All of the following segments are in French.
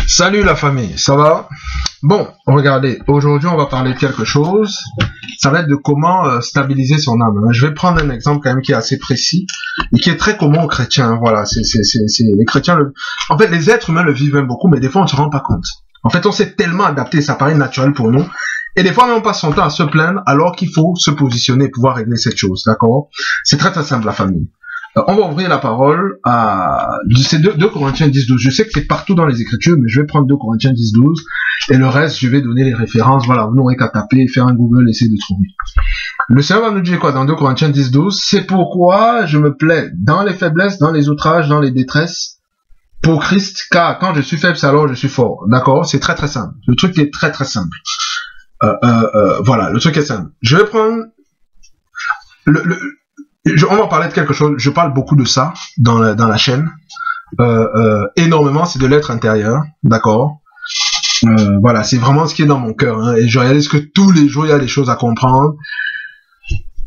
Salut la famille, ça va? Bon, regardez, aujourd'hui on va parler de quelque chose, ça va être de comment stabiliser son âme. Je vais prendre un exemple quand même qui est assez précis et qui est très commun aux chrétiens. Voilà, c'est les chrétiens, en fait les êtres humains le vivent même beaucoup, mais des fois on ne se rend pas compte. En fait on s'est tellement adapté, ça paraît naturel pour nous, et des fois même on passe son temps à se plaindre alors qu'il faut se positionner et pouvoir régler cette chose, d'accord? C'est très très simple la famille. On va ouvrir la parole à 2 Corinthiens 10-12. Je sais que c'est partout dans les Écritures, mais je vais prendre 2 Corinthiens 10-12 et le reste, je vais donner les références. Voilà, vous n'aurez qu'à taper, faire un Google, essayer de trouver. Le Seigneur va nous dire quoi dans 2 Corinthiens 10-12? C'est pourquoi je me plais dans les faiblesses, dans les outrages, dans les détresses pour Christ, car quand je suis faible, c'est alors je suis fort. D'accord? C'est très très simple. Le truc est très très simple. Voilà, le truc est simple. Je vais prendre on va parler de quelque chose, je parle beaucoup de ça dans la chaîne, énormément, c'est de l'être intérieur, d'accord? Voilà, c'est vraiment ce qui est dans mon cœur, hein, et je réalise que tous les jours, il y a des choses à comprendre,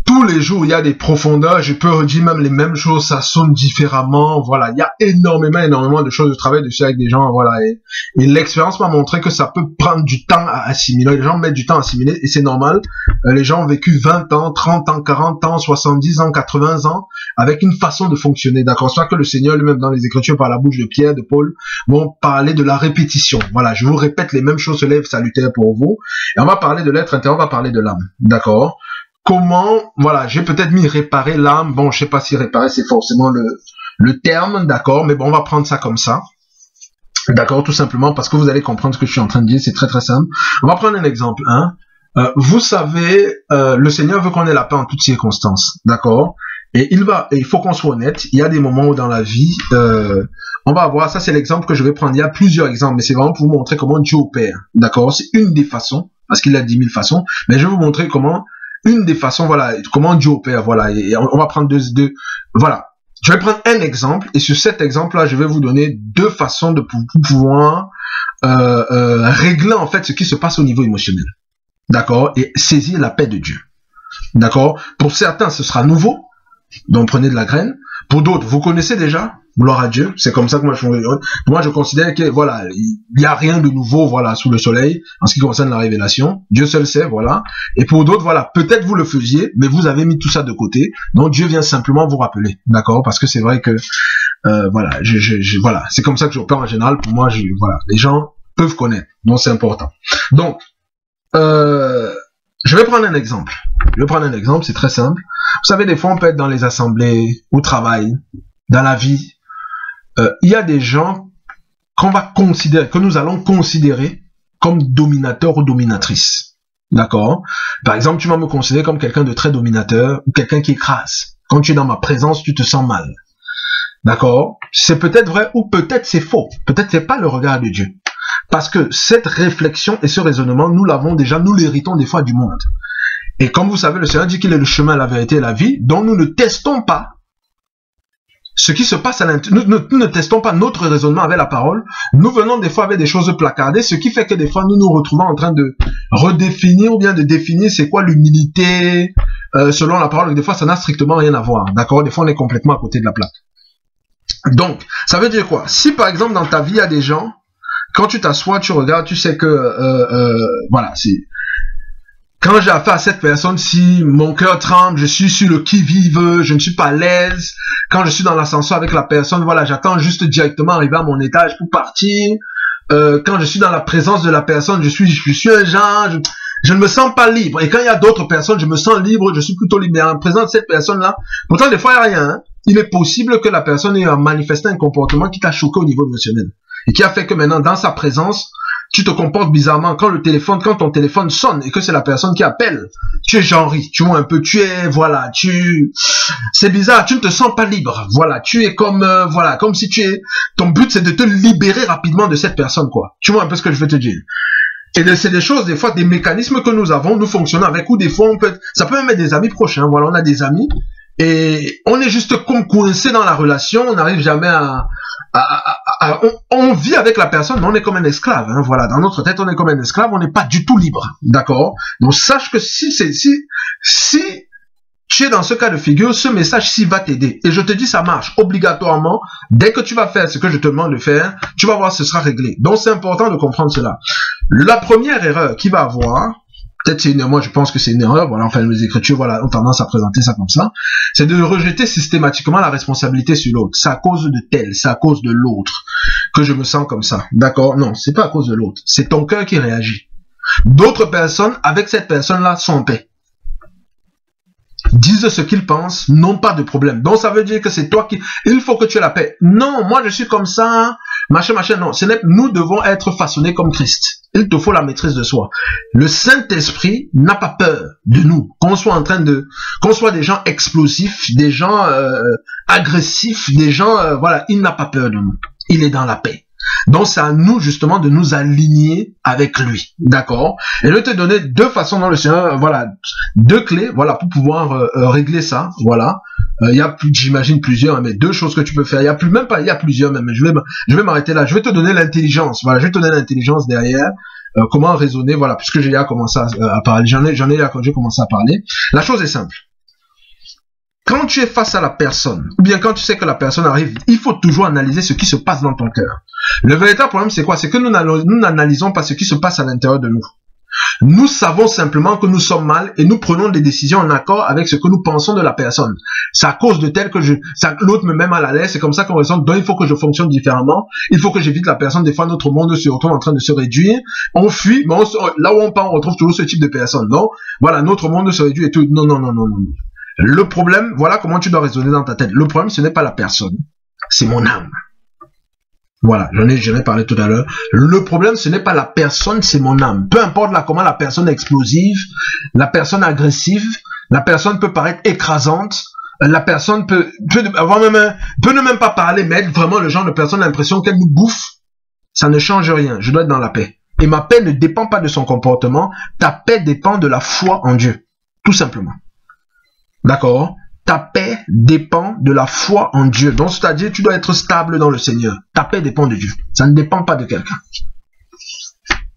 tous les jours, il y a des profondeurs, je peux redire même les mêmes choses, ça sonne différemment, voilà, il y a énormément de choses, je travaille dessus avec des gens, voilà, et l'expérience m'a montré que ça peut prendre du temps à assimiler, les gens mettent du temps à assimiler, et c'est normal, les gens ont vécu 20 ans, 30 ans, 40 ans, 70 ans, 80 ans, avec une façon de fonctionner, d'accord? C'est pas que le Seigneur lui-même dans les Écritures, par la bouche de Pierre, de Paul, vont parler de la répétition, voilà, je vous répète les mêmes choses, se lève salutaire pour vous, et on va parler de l'être intérieur, on va parler de l'âme, d'accord? Comment, voilà, j'ai peut-être mis réparer l'âme, bon, je sais pas si réparer c'est forcément le terme, d'accord, mais bon, on va prendre ça comme ça, d'accord, tout simplement, parce que vous allez comprendre ce que je suis en train de dire, c'est très très simple. On va prendre un exemple, hein. Vous savez, le Seigneur veut qu'on ait la paix en toutes circonstances, d'accord, et il faut qu'on soit honnête, il y a des moments où dans la vie, on va avoir, ça c'est l'exemple que je vais prendre, il y a plusieurs exemples, mais c'est vraiment pour vous montrer comment Dieu opère, d'accord, c'est une des façons, parce qu'il a 10 000 façons, mais je vais vous montrer comment une des façons, voilà, comment Dieu opère, voilà, et on va prendre voilà, je vais prendre un exemple, et sur cet exemple-là, je vais vous donner 2 façons de pouvoir régler, en fait, ce qui se passe au niveau émotionnel, d'accord, et saisir la paix de Dieu, d'accord. Pour certains, ce sera nouveau, donc prenez de la graine. Pour d'autres, vous connaissez déjà, gloire à Dieu, c'est comme ça que moi je considère que voilà, il n'y a rien de nouveau, voilà, sous le soleil en ce qui concerne la révélation, Dieu seul sait, voilà. Et pour d'autres, voilà, peut-être vous le faisiez, mais vous avez mis tout ça de côté, donc Dieu vient simplement vous rappeler, d'accord, parce que c'est vrai que voilà, voilà, c'est comme ça que j'opère en général. Pour moi, voilà, les gens peuvent connaître, donc c'est important. Donc je vais prendre un exemple. C'est très simple. Vous savez, des fois, on peut être dans les assemblées, au travail, dans la vie. Il y a des gens que nous allons considérer comme dominateurs ou dominatrices. D'accord? Par exemple, tu vas me considérer comme quelqu'un de très dominateur ou quelqu'un qui écrase. Quand tu es dans ma présence, tu te sens mal. D'accord? C'est peut-être vrai ou peut-être c'est faux. Peut-être c'est pas le regard de Dieu. Parce que cette réflexion et ce raisonnement, nous l'avons déjà, nous l'héritons des fois du monde. Et comme vous savez, le Seigneur dit qu'il est le chemin, la vérité et la vie, donc nous ne testons pas ce qui se passe à l'intérieur. Nous ne testons pas notre raisonnement avec la parole. Nous venons des fois avec des choses placardées, ce qui fait que des fois nous nous retrouvons en train de redéfinir ou bien de définir c'est quoi l'humilité selon la parole. Et des fois, ça n'a strictement rien à voir. D'accord? Des fois, on est complètement à côté de la plaque. Donc, ça veut dire quoi? Si par exemple dans ta vie, il y a des gens, quand tu t'assois, tu regardes, tu sais que voilà, c'est quand j'ai affaire à cette personne-ci, mon cœur tremble, je suis sur le qui-vive, je ne suis pas à l'aise. Quand je suis dans l'ascenseur avec la personne, voilà, j'attends juste directement arriver à mon étage pour partir. Quand je suis dans la présence de la personne, je suis un genre, je ne me sens pas libre. Et quand il y a d'autres personnes, je me sens libre, je suis plutôt libre. Mais en présence de cette personne-là, pourtant des fois il n'y a rien. Hein. Il est possible que la personne ait manifesté un comportement qui t'a choqué au niveau émotionnel. Et qui a fait que maintenant, dans sa présence, tu te comportes bizarrement quand ton téléphone sonne et que c'est la personne qui appelle. Tu es genré, tu vois un peu, voilà, c'est bizarre, tu ne te sens pas libre. Voilà, tu es comme, voilà, comme si ton but c'est de te libérer rapidement de cette personne, quoi. Tu vois un peu ce que je veux te dire. Et c'est des choses, des fois, des mécanismes que nous avons, nous fonctionnons avec, ou des fois ça peut même être des amis proches, hein. Voilà, on a des amis, et on est juste coincé dans la relation, on n'arrive jamais on vit avec la personne, mais on est comme un esclave, hein, voilà, dans notre tête, on est comme un esclave, on n'est pas du tout libre, d'accord? Donc, sache que si tu es dans ce cas de figure, ce message-ci va t'aider. Et je te dis, ça marche obligatoirement. Dès que tu vas faire ce que je te demande de faire, tu vas voir, ce sera réglé. Donc, c'est important de comprendre cela. La première erreur qu'il va avoir, peut-être c'est une erreur, moi je pense que c'est une erreur, voilà, enfin les écritures, voilà, ont tendance à présenter ça comme ça, c'est de rejeter systématiquement la responsabilité sur l'autre. C'est à cause de tel, c'est à cause de l'autre que je me sens comme ça. D'accord? Non, c'est pas à cause de l'autre. C'est ton cœur qui réagit. D'autres personnes, avec cette personne-là, sont en paix. Disent ce qu'ils pensent, n'ont pas de problème. Donc ça veut dire que c'est toi qui... Il faut que tu aies la paix. Non, moi je suis comme ça, machin, machin, non. Nous devons être façonnés comme Christ. Il te faut la maîtrise de soi. Le Saint-Esprit n'a pas peur de nous. Qu'on soit des gens explosifs, des gens agressifs, des gens... voilà, il n'a pas peur de nous. Il est dans la paix. Donc c'est à nous justement de nous aligner avec lui, d'accord? Et je vais te donner deux façons dans le Seigneur, voilà, deux clés, voilà, pour pouvoir régler ça, voilà. Il y a, j'imagine, plusieurs, mais deux choses que tu peux faire. Il y a plusieurs même. Je vais m'arrêter là. Je vais te donner l'intelligence, voilà, je vais te donner l'intelligence derrière. Comment raisonner, voilà, puisque j'ai déjà commencé à parler, j'ai commencé à parler. La chose est simple. Quand tu es face à la personne, ou bien quand tu sais que la personne arrive, il faut toujours analyser ce qui se passe dans ton cœur. Le véritable problème, c'est quoi? C'est que nous n'analysons pas ce qui se passe à l'intérieur de nous. Nous savons simplement que nous sommes mal et nous prenons des décisions en accord avec ce que nous pensons de la personne. C'est à cause de tel que l'autre me met mal à l'aise, c'est comme ça qu'on raisonne, donc il faut que je fonctionne différemment, il faut que j'évite la personne, des fois notre monde se retrouve en train de se réduire, on fuit, mais là où on part, on retrouve toujours ce type de personne. Donc, voilà, notre monde se réduit et tout. Non, non, non, non, non. Le problème, voilà comment tu dois raisonner dans ta tête. Le problème, ce n'est pas la personne, c'est mon âme. Voilà, j'en ai parlé tout à l'heure. Le problème, ce n'est pas la personne, c'est mon âme. Peu importe là comment la personne est explosive, la personne agressive, la personne peut paraître écrasante, la personne peut ne même pas parler, mais être vraiment le genre de personne a l'impression qu'elle nous bouffe. Ça ne change rien. Je dois être dans la paix. Et ma paix ne dépend pas de son comportement. Ta paix dépend de la foi en Dieu. Tout simplement. D'accord? Ta paix dépend de la foi en Dieu. Donc, c'est-à-dire, tu dois être stable dans le Seigneur. Ta paix dépend de Dieu. Ça ne dépend pas de quelqu'un.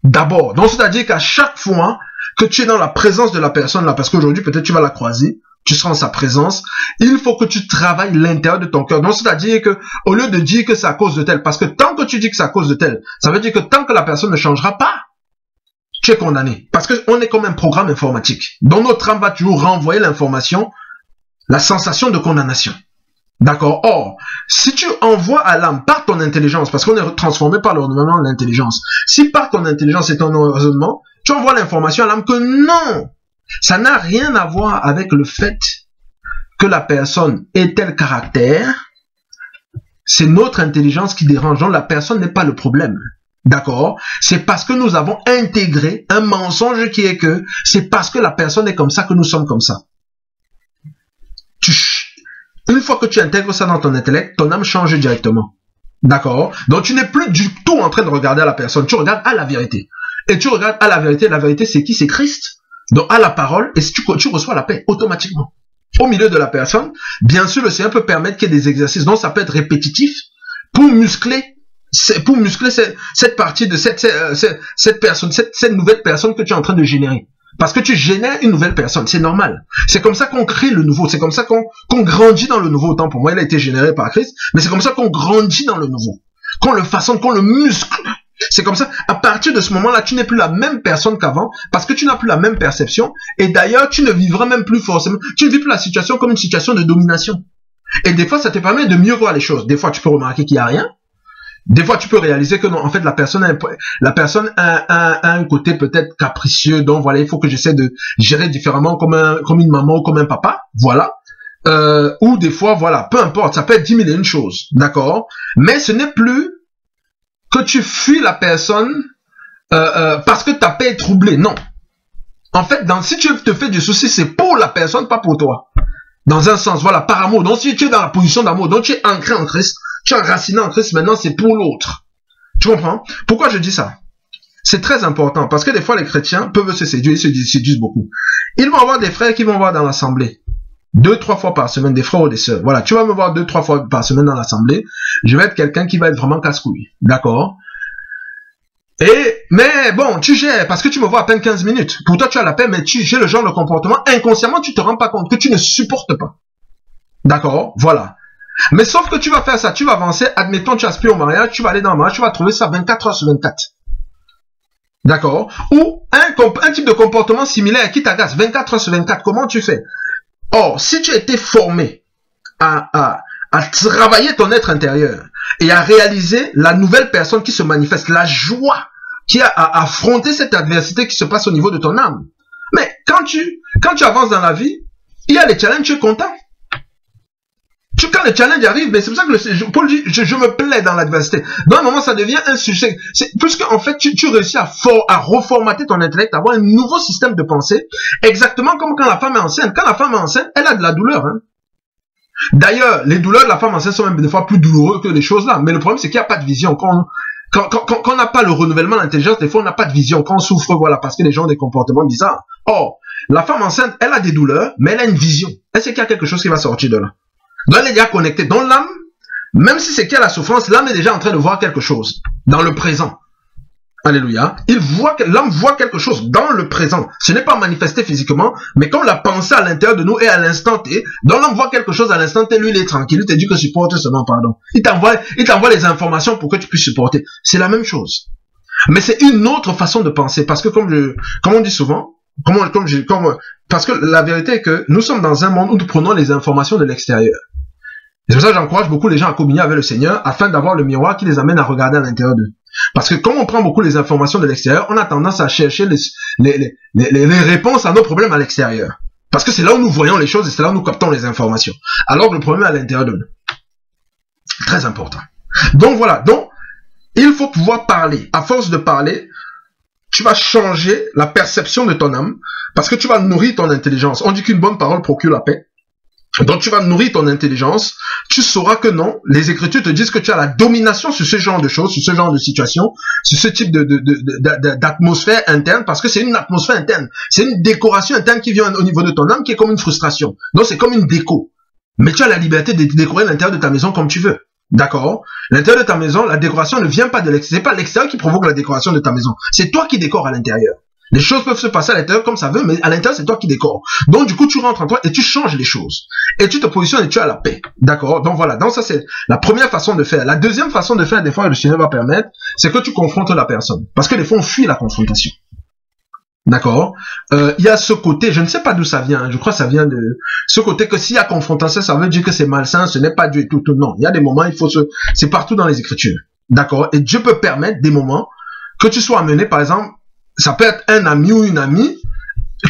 D'abord. Donc, c'est-à-dire qu'à chaque fois que tu es dans la présence de la personne là, parce qu'aujourd'hui, peut-être tu vas la croiser, tu seras en sa présence, il faut que tu travailles l'intérieur de ton cœur. Donc, c'est-à-dire que, au lieu de dire que c'est à cause de tel, parce que tant que tu dis que c'est à cause de tel, ça veut dire que tant que la personne ne changera pas, tu es condamné. Parce qu'on est comme un programme informatique. Donc, notre âme va toujours renvoyer l'information, la sensation de condamnation. D'accord? Or, si tu envoies à l'âme par ton intelligence, parce qu'on est transformé par le renouvellement de l'intelligence, si par ton intelligence et ton raisonnement, tu envoies l'information à l'âme que non, ça n'a rien à voir avec le fait que la personne ait tel caractère, c'est notre intelligence qui dérange. Donc, la personne n'est pas le problème. D'accord? C'est parce que nous avons intégré un mensonge qui est que c'est parce que la personne est comme ça que nous sommes comme ça. Une fois que tu intègres ça dans ton intellect, ton âme change directement. D'accord? Donc tu n'es plus du tout en train de regarder à la personne, tu regardes à la vérité. Et tu regardes à la vérité c'est qui? C'est Christ. Donc à la parole, et si tu reçois la paix automatiquement. Au milieu de la personne, bien sûr le Seigneur peut permettre qu'il y ait des exercices, donc ça peut être répétitif pour muscler cette partie de cette personne, cette nouvelle personne que tu es en train de générer. Parce que tu génères une nouvelle personne, c'est normal. C'est comme ça qu'on crée le nouveau, c'est comme ça qu'on grandit dans le nouveau. Autant pour moi, il a été généré par Christ, mais c'est comme ça qu'on grandit dans le nouveau. Qu'on le façonne, qu'on le muscle. C'est comme ça, à partir de ce moment-là, tu n'es plus la même personne qu'avant, parce que tu n'as plus la même perception, et d'ailleurs, tu ne vivras même plus forcément, tu ne vis plus la situation comme une situation de domination. Et des fois, ça te permet de mieux voir les choses. Des fois, tu peux remarquer qu'il n'y a rien. Des fois, tu peux réaliser que non, en fait, la personne a un côté peut-être capricieux, donc voilà, il faut que j'essaie de gérer différemment comme une maman ou comme un papa, voilà. Ou des fois, voilà, peu importe, ça peut être 10 000 et une choses, d'accord? Mais ce n'est plus que tu fuis la personne parce que ta paix est troublée, non. En fait, si tu te fais du souci, c'est pour la personne, pas pour toi. Dans un sens, voilà, par amour. Donc, si tu es dans la position d'amour, donc tu es ancré en Christ, tu es enraciné en Christ, maintenant c'est pour l'autre. Tu comprends? Pourquoi je dis ça? C'est très important, parce que des fois les chrétiens peuvent se séduire, ils se séduisent beaucoup. Ils vont avoir des frères qui vont voir dans l'assemblée. 2-3 fois par semaine, des frères ou des sœurs. Voilà, tu vas me voir 2-3 fois par semaine dans l'assemblée. Je vais être quelqu'un qui va être vraiment casse-couille. D'accord? Mais bon, tu gères parce que tu me vois à peine 15 minutes. Pour toi, tu as la paix, mais j'ai le genre de comportement. Inconsciemment, tu te rends pas compte que tu ne supportes pas. D'accord? Voilà. Mais sauf que tu vas faire ça, tu vas avancer. Admettons, tu aspires au mariage, tu vas aller dans le mariage, tu vas trouver ça 24 heures sur 24. D'accord? Ou un type de comportement similaire qui t'agace 24 heures sur 24. Comment tu fais? Or, si tu as été formé à travailler ton être intérieur et à réaliser la nouvelle personne qui se manifeste, la joie qui a à affronter cette adversité qui se passe au niveau de ton âme. Mais quand tu avances dans la vie, il y a les challenges, tu es content. Quand le challenge arrive, mais c'est pour ça que Paul dit, je me plais dans l'adversité. Dans un moment, ça devient un sujet. Puisque, en fait, tu réussis à reformater ton intellect, à avoir un nouveau système de pensée, exactement comme quand la femme est enceinte. Quand la femme est enceinte, elle a de la douleur. Hein. D'ailleurs, les douleurs de la femme enceinte sont même des fois plus douloureuses que les choses là. Mais le problème, c'est qu'il n'y a pas de vision. Quand on n'a pas le renouvellement de l'intelligence, des fois, on n'a pas de vision. Quand on souffre, voilà, parce que les gens ont des comportements bizarres. Or, la femme enceinte, elle a des douleurs, mais elle a une vision. Elle sait qu'il y a quelque chose qui va sortir de là. Donc, elle est déjà connectée. Dans l'âme, même si c'est qu'il y a la souffrance, l'âme est déjà en train de voir quelque chose dans le présent. Alléluia. L'âme voit quelque chose dans le présent. Ce n'est pas manifesté physiquement, mais comme la pensée à l'intérieur de nous est à l'instant T, donc l'âme voit quelque chose à l'instant T, lui il est tranquille, il te dit que supporte seulement, pardon. Il t'envoie les informations pour que tu puisses supporter. C'est la même chose. Mais c'est une autre façon de penser, parce que comme on dit souvent, parce que la vérité est que nous sommes dans un monde où nous prenons les informations de l'extérieur. C'est pour ça que j'encourage beaucoup les gens à communier avec le Seigneur afin d'avoir le miroir qui les amène à regarder à l'intérieur d'eux. Parce que quand on prend beaucoup les informations de l'extérieur, on a tendance à chercher les réponses à nos problèmes à l'extérieur. Parce que c'est là où nous voyons les choses et c'est là où nous captons les informations. Alors que le problème est à l'intérieur de nous. Très important. Donc voilà. Donc, il faut pouvoir parler. À force de parler, tu vas changer la perception de ton âme parce que tu vas nourrir ton intelligence. On dit qu'une bonne parole procure la paix. Donc tu vas nourrir ton intelligence, tu sauras que non, les Écritures te disent que tu as la domination sur ce genre de choses, sur ce genre de situation, sur ce type d'atmosphère interne, parce que c'est une atmosphère interne, c'est une décoration interne qui vient au niveau de ton âme qui est comme une frustration. Donc c'est comme une déco. Mais tu as la liberté de décorer l'intérieur de ta maison comme tu veux. D'accord? L'intérieur de ta maison, la décoration ne vient pas de l'extérieur, c'est pas l'extérieur qui provoque la décoration de ta maison, c'est toi qui décores à l'intérieur. Les choses peuvent se passer à l'intérieur comme ça veut, mais à l'intérieur, c'est toi qui décore. Donc, du coup, tu rentres en toi et tu changes les choses. Et tu te positionnes et tu as la paix. D'accord? Donc, voilà. Donc, ça, c'est la première façon de faire. La deuxième façon de faire, des fois, le Seigneur va permettre, c'est que tu confrontes la personne. Parce que des fois, on fuit la confrontation. D'accord? Il y a ce côté, je ne sais pas d'où ça vient, je crois que ça vient de ce côté que s'il y a confrontation, ça veut dire que c'est malsain, ce n'est pas Dieu et tout. Non. Il y a des moments, c'est partout dans les Écritures. D'accord? Et Dieu peut permettre des moments que tu sois amené, par exemple, ça peut être un ami ou une amie,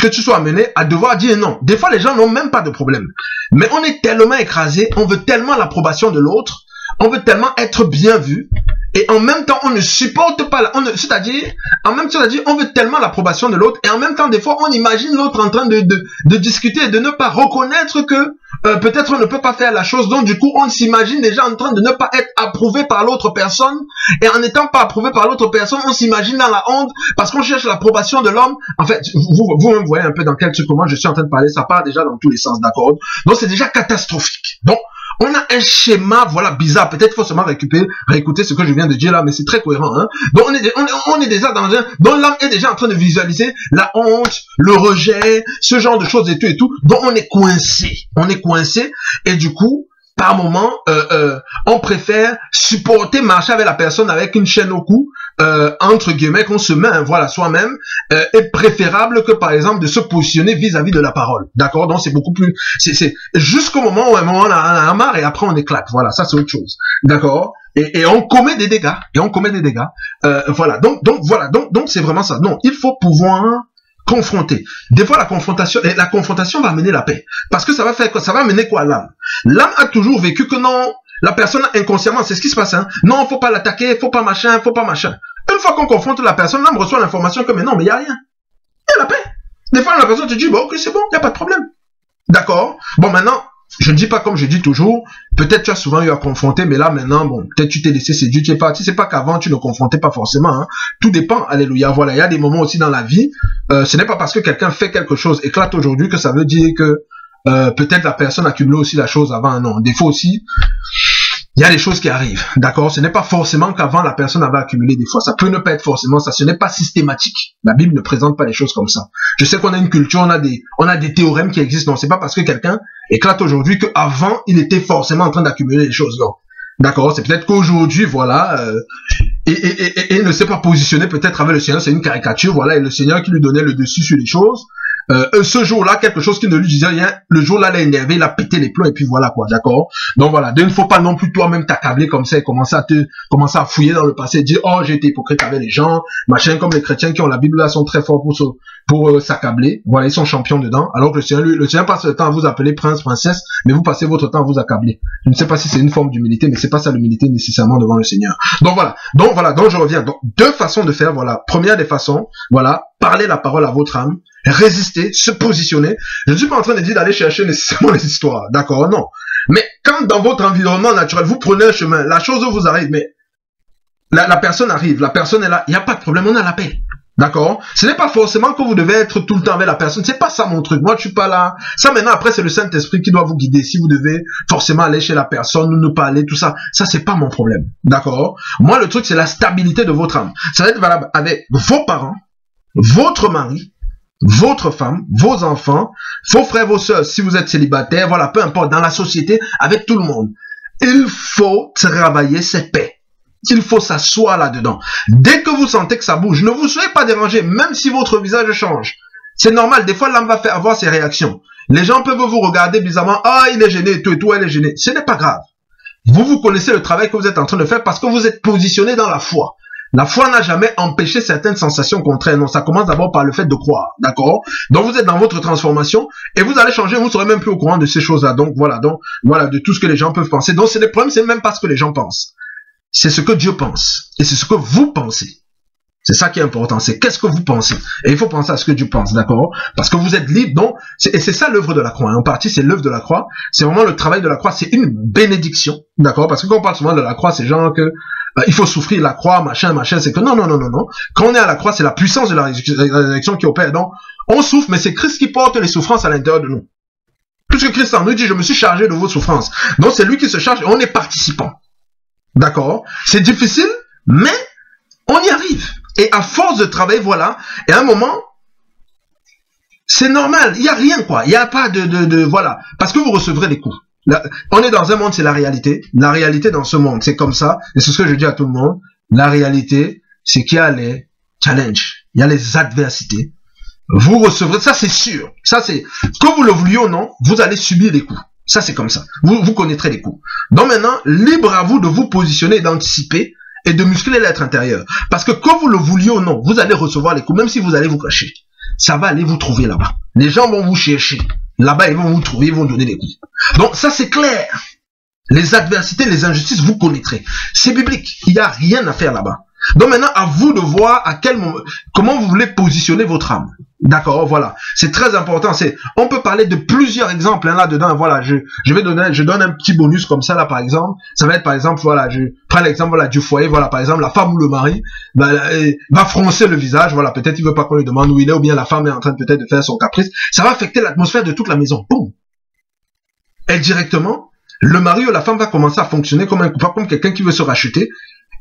que tu sois amené à devoir dire non. Des fois, les gens n'ont même pas de problème. Mais on est tellement écrasé, on veut tellement l'approbation de l'autre, on veut tellement être bien vu, et en même temps, on ne supporte pas, c'est-à-dire, on veut tellement l'approbation de l'autre, et en même temps, des fois, on imagine l'autre en train de discuter et de ne pas reconnaître que peut-être on ne peut pas faire la chose, donc du coup, on s'imagine déjà en train de ne pas être approuvé par l'autre personne, et en n'étant pas approuvé par l'autre personne, on s'imagine dans la honte, parce qu'on cherche l'approbation de l'homme. En fait, vous-même voyez un peu dans quel truc moment je suis en train de parler, ça part déjà dans tous les sens, d'accord? Donc c'est déjà catastrophique. Donc, on a un schéma, voilà, bizarre. Peut-être faut seulement réécouter ce que je viens de dire là, mais c'est très cohérent, hein. Donc on est déjà dans l'âme est déjà en train de visualiser la honte, le rejet, ce genre de choses et tout. Donc on est coincé, et du coup, par moment, on préfère supporter marcher avec la personne avec une chaîne au cou, entre guillemets, qu'on se met, hein, voilà, soi-même, est préférable que, par exemple, de se positionner vis-à-vis de la parole. D'accord? Donc, c'est beaucoup plus, c'est jusqu'au moment où, à un moment, on a marre et après, on éclate. Voilà, ça, c'est autre chose. D'accord? Et on commet des dégâts. Voilà. Donc, c'est vraiment ça. Non, il faut pouvoir confronter. Des fois, la confrontation va amener la paix. Parce que ça va faire quoi? Ça va amener quoi à l'âme? L'âme a toujours vécu que non, la personne inconsciemment, c'est ce qui se passe, hein. Non, faut pas l'attaquer, faut pas machin. Une fois qu'on confronte la personne, l'âme reçoit l'information que mais non, mais il n'y a rien. Il y a la paix. Des fois, la personne te dit, bon, ok, c'est bon, il n'y a pas de problème. D'accord? Bon, maintenant, je ne dis pas comme je dis toujours, peut-être tu as souvent eu à confronter, mais là, maintenant, bon, peut-être tu t'es laissé séduire, tu es parti. C'est pas qu'avant, tu ne confrontais pas forcément, hein. Tout dépend, alléluia. Voilà, il y a des moments aussi dans la vie, ce n'est pas parce que quelqu'un fait quelque chose, éclate aujourd'hui, que ça veut dire que peut-être la personne accumulait aussi la chose avant. Non, des fois aussi, il y a des choses qui arrivent, d'accord? Ce n'est pas forcément qu'avant la personne avait accumulé des fois, ça peut ne pas être forcément ça, ce n'est pas systématique. La Bible ne présente pas les choses comme ça. Je sais qu'on a une culture, on a des théorèmes qui existent, non, c'est pas parce que quelqu'un éclate aujourd'hui qu'avant il était forcément en train d'accumuler des choses, non. D'accord? C'est peut-être qu'aujourd'hui, voilà, et il ne s'est pas positionné peut-être avec le Seigneur, c'est une caricature, voilà, et le Seigneur qui lui donnait le dessus sur les choses. Ce jour-là, quelque chose qui ne lui disait rien, le jour-là, il a énervé, il a pété les plombs, et puis voilà, quoi, d'accord? Donc voilà, il ne faut pas non plus toi-même t'accabler comme ça et commencer à fouiller dans le passé et dire, oh, j'ai été hypocrite avec les gens, machin, comme les chrétiens qui ont la Bible là sont très forts pour s'accabler. Voilà, ils sont champions dedans, alors que le Seigneur passe le temps à vous appeler prince, princesse, mais vous passez votre temps à vous accabler. Je ne sais pas si c'est une forme d'humilité, mais c'est pas ça l'humilité nécessairement devant le Seigneur. Donc voilà, donc je reviens. Donc, deux façons de faire, voilà. Première des façons, voilà, parler la parole à votre âme, résister, se positionner. Je ne suis pas en train de dire d'aller chercher nécessairement les histoires, d'accord, non. Mais quand dans votre environnement naturel, vous prenez un chemin, la chose vous arrive, mais la personne arrive, la personne est là, il n'y a pas de problème, on a la paix. D'accord? Ce n'est pas forcément que vous devez être tout le temps avec la personne. C'est pas ça mon truc. Moi, je suis pas là. Ça, maintenant, après, c'est le Saint-Esprit qui doit vous guider. Si vous devez forcément aller chez la personne ou ne pas aller, tout ça, ça, c'est pas mon problème. D'accord? Moi, le truc, c'est la stabilité de votre âme. Ça va être valable avec vos parents, votre mari, votre femme, vos enfants, vos frères, vos sœurs, si vous êtes célibataire, voilà, peu importe, dans la société, avec tout le monde. Il faut travailler cette paix. Il faut s'asseoir là-dedans. Dès que vous sentez que ça bouge, ne vous soyez pas dérangé, même si votre visage change. C'est normal, des fois l'âme va faire avoir ses réactions. Les gens peuvent vous regarder bizarrement, ah, il est gêné, tout et tout, elle est gênée. Ce n'est pas grave. Vous connaissez le travail que vous êtes en train de faire parce que vous êtes positionné dans la foi. La foi n'a jamais empêché certaines sensations contraires. Non, ça commence d'abord par le fait de croire, d'accord? Donc vous êtes dans votre transformation et vous allez changer, vous ne serez même plus au courant de ces choses-là. Donc voilà, de tout ce que les gens peuvent penser. Donc c'est le problème, c'est même pas ce que les gens pensent. C'est ce que Dieu pense. Et c'est ce que vous pensez. C'est ça qui est important. C'est qu'est-ce que vous pensez. Et il faut penser à ce que Dieu pense, d'accord? Parce que vous êtes libre. Donc, et c'est ça l'œuvre de la croix. En partie, c'est l'œuvre de la croix. C'est vraiment le travail de la croix. C'est une bénédiction, d'accord? Parce que quand on parle souvent de la croix, c'est genre que il faut souffrir la croix, machin. C'est que non. Quand on est à la croix, c'est la puissance de la résurrection qui opère. Donc, on souffre, mais c'est Christ qui porte les souffrances à l'intérieur de nous. Puisque Christ en nous dit, je me suis chargé de vos souffrances. Donc, c'est lui qui se charge et on est participant. D'accord? C'est difficile, mais on y arrive. Et à force de travailler, voilà, et à un moment, c'est normal, il n'y a rien, quoi. Il n'y a pas voilà. Parce que vous recevrez des coups. Là, on est dans un monde, c'est la réalité. La réalité dans ce monde, c'est comme ça. Et c'est ce que je dis à tout le monde. La réalité, c'est qu'il y a les challenges, il y a les adversités. Vous recevrez, ça c'est sûr. Ça c'est, que vous le vouliez ou non, vous allez subir des coups. Ça, c'est comme ça. Vous connaîtrez les coups. Donc maintenant, libre à vous de vous positionner, d'anticiper et de muscler l'être intérieur. Parce que que vous le vouliez ou non, vous allez recevoir les coups, même si vous allez vous cacher. Ça va aller vous trouver là-bas. Les gens vont vous chercher. Là-bas, ils vont vous trouver, ils vont donner des coups. Donc ça, c'est clair. Les adversités, les injustices, vous connaîtrez. C'est biblique. Il n'y a rien à faire là-bas. Donc maintenant, à vous de voir à quel moment, comment vous voulez positionner votre âme. D'accord, voilà. C'est très important. On peut parler de plusieurs exemples hein, là-dedans. Voilà, je donne un petit bonus comme ça là, par exemple. Ça va être par exemple, voilà, je prends l'exemple voilà du foyer. Voilà, par exemple, la femme ou le mari va froncer le visage. Voilà, peut-être il veut pas qu'on lui demande où il est, ou bien la femme est en train peut-être de faire son caprice. Ça va affecter l'atmosphère de toute la maison. Boum. Et directement, le mari ou la femme va commencer à fonctionner comme un coupable, comme quelqu'un qui veut se racheter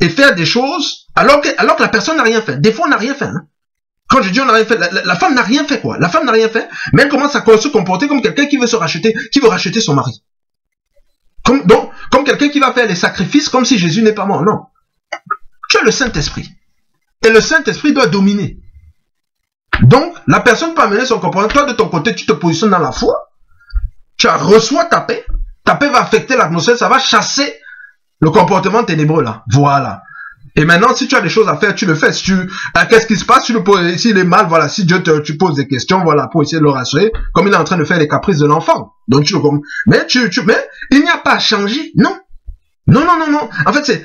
et faire des choses alors que la personne n'a rien fait. Des fois, on n'a rien fait. Hein. Quand je dis on n'a rien fait, la femme n'a rien fait quoi. La femme n'a rien fait, mais elle commence à se comporter comme quelqu'un qui veut se racheter, qui veut racheter son mari. Comme quelqu'un qui va faire les sacrifices comme si Jésus n'est pas mort. Non. Tu as le Saint-Esprit. Et le Saint-Esprit doit dominer. Donc, la personne peut amener son comportement. Toi, de ton côté, tu te positionnes dans la foi. Tu reçois ta paix. Ta paix va affecter l'atmosphère. Ça va chasser le comportement ténébreux là. Voilà. Et maintenant, si tu as des choses à faire, tu le fais. Si qu'est-ce qui se passe? S'il est mal, voilà. Si Dieu tu poses des questions, voilà, pour essayer de le rassurer, comme il est en train de faire les caprices de l'enfant. Donc mais il n'y a pas à changer. Non. Non. En fait,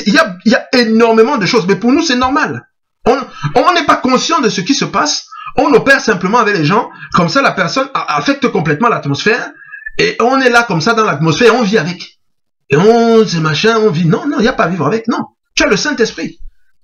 il y a énormément de choses. Mais pour nous, c'est normal. On n'est pas conscient de ce qui se passe. On opère simplement avec les gens. Comme ça, la personne affecte complètement l'atmosphère. Et on est là comme ça dans l'atmosphère. On vit avec. Et c'est machin, on vit. Non, il n'y a pas à vivre avec. Non. Tu as le Saint-Esprit.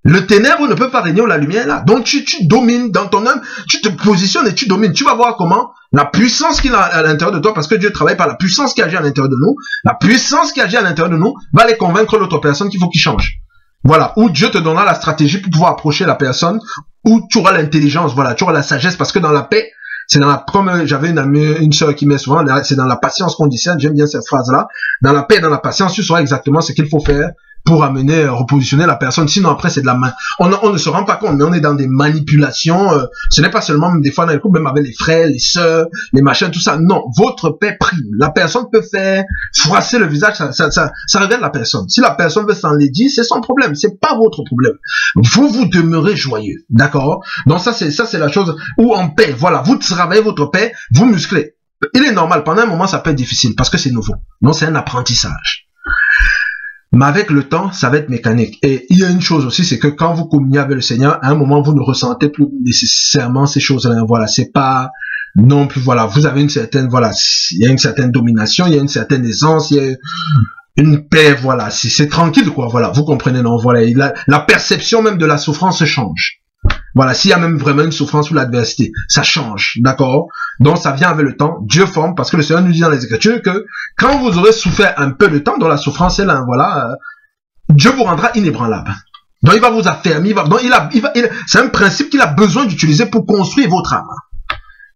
Le ténèbre ne peut pas régner où la lumière est là. Donc tu domines dans ton âme, tu te positionnes et tu domines. Tu vas voir comment la puissance qu'il a à l'intérieur de toi, parce que Dieu travaille par la puissance qui agit à l'intérieur de nous, la puissance qui agit à l'intérieur de nous va aller convaincre l'autre personne qu'il faut qu'il change. Voilà, où Dieu te donnera la stratégie pour pouvoir approcher la personne, où tu auras l'intelligence, voilà, tu auras la sagesse, parce que dans la paix, c'est dans la, comme j'avais une sœur qui met souvent, c'est dans la patience qu'on discerne, j'aime bien cette phrase-là, dans la paix, dans la patience, tu sauras exactement ce qu'il faut faire pour amener, repositionner la personne. Sinon, après, c'est de la main. On ne se rend pas compte, mais on est dans des manipulations. Ce n'est pas seulement des fois dans les couples, même avec les frères, les sœurs, les machins, tout ça. Non, votre paix prime. La personne peut faire froisser le visage, ça regarde la personne. Si la personne veut s'enlaidir, c'est son problème. C'est pas votre problème. Vous demeurez joyeux. D'accord? Donc ça, c'est la chose où en paix, voilà, vous travaillez votre paix, vous musclez. Il est normal. Pendant un moment, ça peut être difficile parce que c'est nouveau. Donc c'est un apprentissage. Mais avec le temps, ça va être mécanique. Et il y a une chose aussi, c'est que quand vous communiez avec le Seigneur, à un moment, vous ne ressentez plus nécessairement ces choses-là. Voilà, c'est pas non plus, voilà, vous avez une certaine, voilà, il y a une certaine domination, il y a une certaine aisance, il y a une paix, voilà, c'est tranquille, quoi, voilà, vous comprenez, non, voilà, la perception même de la souffrance change. Voilà, s'il y a même vraiment une souffrance ou l'adversité, ça change, d'accord? Donc ça vient avec le temps, Dieu forme, parce que le Seigneur nous dit dans les Écritures que quand vous aurez souffert un peu de temps dans la souffrance, est là, voilà, Dieu vous rendra inébranlable. Donc il va vous affermir, donc c'est un principe qu'il a besoin d'utiliser pour construire votre âme.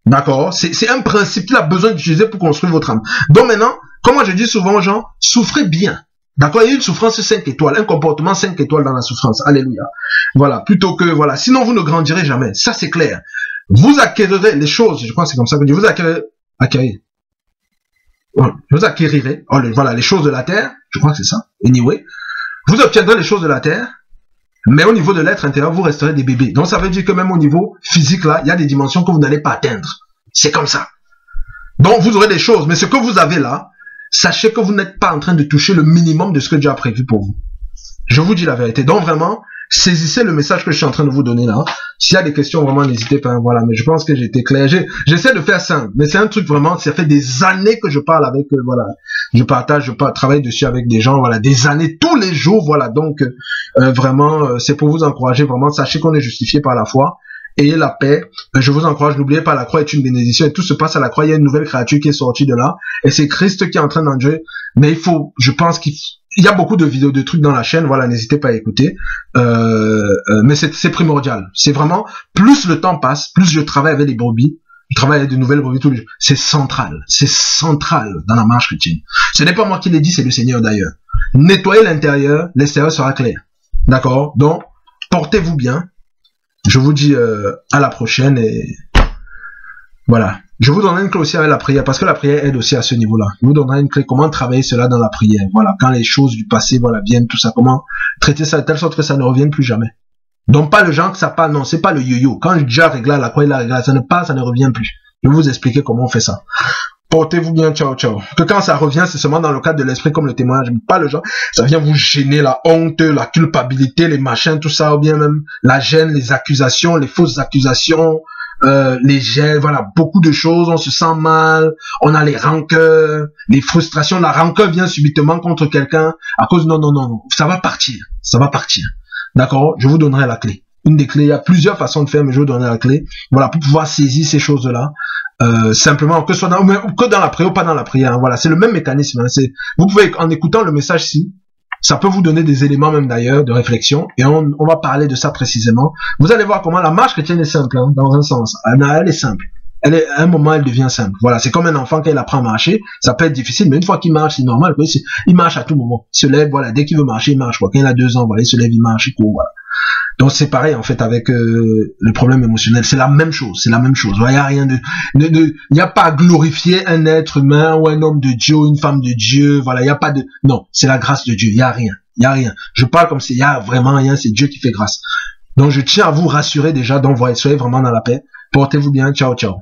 D'accord? C'est un principe qu'il a besoin d'utiliser pour construire votre âme. Donc maintenant, comme moi je dis souvent aux gens, souffrez bien. D'accord, il y a une souffrance 5 étoiles, un comportement 5 étoiles dans la souffrance. Alléluia. Voilà, plutôt que, voilà, sinon vous ne grandirez jamais. Ça, c'est clair. Vous acquérirez les choses, je crois que c'est comme ça que Dieu vous acquérirez, voilà, les choses de la terre, je crois que c'est ça. Anyway, vous obtiendrez les choses de la terre, mais au niveau de l'être intérieur, vous resterez des bébés. Donc ça veut dire que même au niveau physique, là, il y a des dimensions que vous n'allez pas atteindre. C'est comme ça. Donc vous aurez des choses, mais ce que vous avez là, sachez que vous n'êtes pas en train de toucher le minimum de ce que Dieu a prévu pour vous. Je vous dis la vérité. Donc vraiment, saisissez le message que je suis en train de vous donner là. S'il y a des questions, vraiment, n'hésitez pas. Voilà, mais je pense que j'ai été clair. J'essaie de faire simple, mais c'est un truc vraiment, ça fait des années que je parle avec, voilà, je travaille dessus avec des gens, voilà, des années, tous les jours, voilà. Donc, vraiment, c'est pour vous encourager, vraiment, sachez qu'on est justifié par la foi. Ayez la paix, je vous encourage, n'oubliez pas, la croix est une bénédiction et tout se passe à la croix, il y a une nouvelle créature qui est sortie de là, et c'est Christ qui est en train d'endurer, mais il faut, je pense qu'il y a beaucoup de vidéos, de trucs dans la chaîne, voilà, n'hésitez pas à écouter, mais c'est primordial, c'est vraiment, plus le temps passe, plus je travaille avec les brebis, je travaille avec de nouvelles brebis tous les jours, c'est central dans la marche chrétienne. Ce n'est pas moi qui l'ai dit, c'est le Seigneur d'ailleurs. Nettoyez l'intérieur, l'extérieur sera clair, d'accord? Donc, portez-vous bien. Je vous dis à la prochaine et voilà. Je vous donnerai une clé aussi avec la prière parce que la prière aide aussi à ce niveau-là. Je vous donnerai une clé comment travailler cela dans la prière. Voilà, quand les choses du passé voilà viennent, tout ça, comment traiter ça de telle sorte que ça ne revienne plus jamais. Donc pas le genre que ça part, non, c'est pas le yo-yo. Quand déjà réglé la croix, il a réglé, ça ne part, ça ne revient plus. Je vais vous expliquer comment on fait ça. Portez-vous bien, ciao, ciao. Que quand ça revient, c'est seulement dans le cadre de l'esprit comme le témoignage, pas le genre, ça vient vous gêner, la honte, la culpabilité, les machins, tout ça, ou bien même la gêne, les accusations, les fausses accusations, les gênes, voilà, beaucoup de choses, on se sent mal, on a les rancœurs, les frustrations, la rancœur vient subitement contre quelqu'un, à cause, non, ça va partir, d'accord, je vous donnerai la clé. Une des clés, il y a plusieurs façons de faire, mais je vous donnerai la clé, voilà, pour pouvoir saisir ces choses-là, simplement, que ce soit que dans la prière ou pas dans la prière, hein, voilà, c'est le même mécanisme, hein, vous pouvez, en écoutant le message-ci, ça peut vous donner des éléments même d'ailleurs de réflexion, et on va parler de ça précisément. Vous allez voir comment la marche chrétienne est simple, hein, dans un sens, elle est simple. À un moment, elle devient simple. Voilà, c'est comme un enfant quand il apprend à marcher, ça peut être difficile, mais une fois qu'il marche, c'est normal, il marche à tout moment. Il se lève, voilà, dès qu'il veut marcher, il marche, quoi. Quand il a 2 ans, voilà, il se lève, il marche, il court, voilà. Donc c'est pareil en fait avec le problème émotionnel, c'est la même chose, Il y a rien il n'y a pas à glorifier un être humain ou un homme de Dieu, ou une femme de Dieu, voilà, il n'y a pas de, non, c'est la grâce de Dieu, il y a rien. Je parle comme s'il y a vraiment rien, c'est Dieu qui fait grâce. Donc je tiens à vous rassurer déjà, donc soyez vraiment dans la paix. Portez-vous bien, ciao, ciao.